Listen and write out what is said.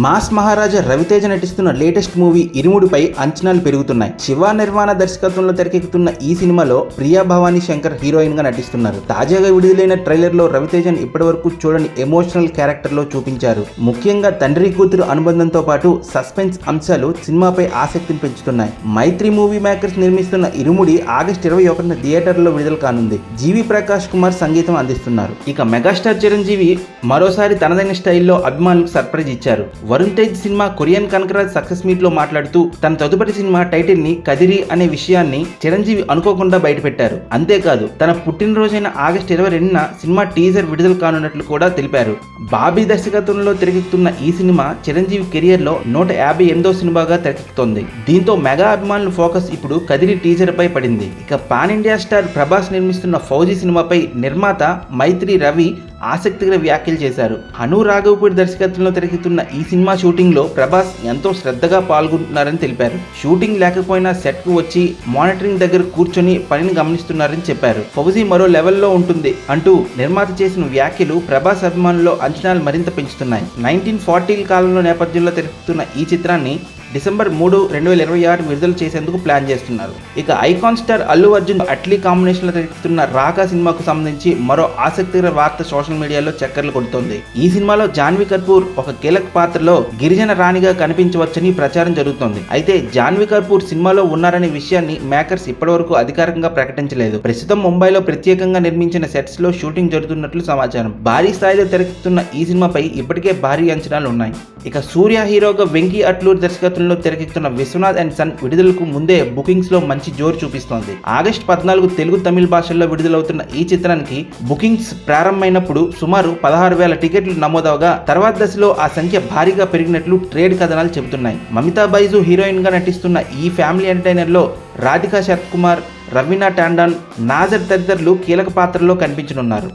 Mass మహారాజా రవితేజ నటిస్తున్న latest movie ఇరుముడిపై అంచనాలు పెరుగుతున్నాయి. శివ నిర్మాణ దర్శకత్వంలో తెరకెక్కుతున్న ఈ సినిమాలో ప్రియా భవానీ శంకర్ హీరోయిన్ గా నటిస్తున్నారు. తాజాగా విడుదలైన ట్రైలర్ లో రవితేజను ఇప్పటివరకు చూడని ఎమోషనల్ క్యారెక్టర్ లో చూపించారు. ముఖ్యంగా తండ్రి కూతురు అనుబంధంతో పాటు సస్పెన్స్ అంశాలు సినిమాపై ఆసక్తిని పెంచుతున్నాయి. మైత్రి మూవీ మేకర్స్ నిర్మిస్తున్న ఇరుముడి ఆగస్టు 21న థియేటర్లో విడుదల కానుంది. జీవి ప్రకాష్ కుమార్ సంగీతం అందిస్తున్నారు. ఇక మెగాస్టార్ చిరంజీవి మరోసారి తనదైన స్టైల్లో అభిమానులకు సర్ప్రైజ్ ఇచ్చారు. వరుణ్ తేజ్ సినిమా కొరియన్ కనకరాజ్ సక్సెస్ మీట్ లో మాట్లాడుతూ తన తదుపరి సినిమా టైటిల్ ని కదిరి అనే విషయాన్ని చిరంజీవి అనుకోకుండా బయటపెట్టారు. అంతేకాదు తన పుట్టినరోజైన ఆగస్టు 22న సినిమా టీజర్ విడుదల కానున్నట్లు కూడా తెలిపారు. బాబీ దర్శకత్వంలో తెరకెక్కుతున్న ఈ సినిమా చిరంజీవి కెరియర్ లో 158వ సినిమాగా తెరకెక్కుతోంది. దీంతో మెగా అభిమానుల ఫోకస్ ఇప్పుడు కదిరి టీజర్ పై పడింది. ఇక పాన్ ఇండియా స్టార్ ప్రభాస్ నిర్మిస్తున్న ఫౌజీ సినిమాపై నిర్మాత మైత్రి రవి ఆసక్తికర వ్యాఖ్యలు చేశారు. అను రాఘవపూడి దర్శకత్వంలో తెరకెక్కుతున్న ఈ సినిమా షూటింగ్ లో ప్రభాస్ ఎంతో శ్రద్ధగా పాల్గొంటున్నారని తెలిపారు. షూటింగ్ లేకపోయినా సెట్ కు వచ్చి మానిటరింగ్ దగ్గర కూర్చొని పనిని గమనిస్తున్నారని చెప్పారు. ఫౌజీ మరో లెవెల్లో ఉంటుంది అంటూ నిర్మాత చేసిన వ్యాఖ్యలు ప్రభాస్ అభిమానుల్లో అంచనాలు మరింత పెంచుతున్నాయి. 1940ల కాలంలో నేపథ్యంలో తెరకెక్కుతున్న ఈ చిత్రాన్ని డిసెంబర్ 3, 2026 విడుదల చేసేందుకు ప్లాన్ చేస్తున్నారు. ఇక icon star Allu Arjun Atlee combination లో తెరకెక్కుతున్న రాకా సినిమాకు సంబంధించి మరో ఆసక్తికర వార్త సోషల్ మీడియాలో చక్కర్లు కొడుతోంది. ఈ సినిమాలో జాన్వీ కపూర్ ఒక కీలక పాత్రలో గిరిజన రాణిగా కనిపించవచ్చని ప్రచారం జరుగుతోంది. అయితే జాన్వీ కపూర్ సినిమాలో ఉన్నారనే విషయాన్ని మేకర్స్ ఇప్పటివరకు అధికారికంగా ప్రకటించలేదు. ప్రస్తుతం ముంబైలో ప్రత్యేకంగా నిర్మించిన సెట్స్ లో షూటింగ్ జరుగుతున్నట్లు సమాచారం. భారీ స్థాయిలో తెరకెక్కుతున్న ఈ సినిమాపై ఇప్పటికే భారీ అంచనాలు ఉన్నాయి. ఇక సూర్య హీరోగా వెంకీ అట్లూరి దర్శకత్వంలో తెరకెక్కుతున్న విశ్వనాథ్ అండ్ సన్ విడుదలకు ముందే బుకింగ్స్ లో మంచి జోరు చూపిస్తోంది. ఆగస్టు 14 తెలుగు, తమిళ భాషల్లో విడుదలవుతున్న ఈ చిత్రానికి బుకింగ్స్ ప్రారంభమైనప్పుడు సుమారు 16,000 టికెట్లు నమోదవగా తర్వాత దశలో ఆ సంఖ్య భారీగా పెరిగినట్లు ట్రేడ్ కథనాలు చెబుతున్నాయి. మమితా బైజు హీరోయిన్ గా నటిస్తున్న ఈ ఫ్యామిలీ ఎంటర్టైనర్ లో రాధికా శరత్ కుమార్, రవీనా టాండన్, నాజర్ తదితరులు కీలక పాత్రల్లో కనిపించనున్నారు.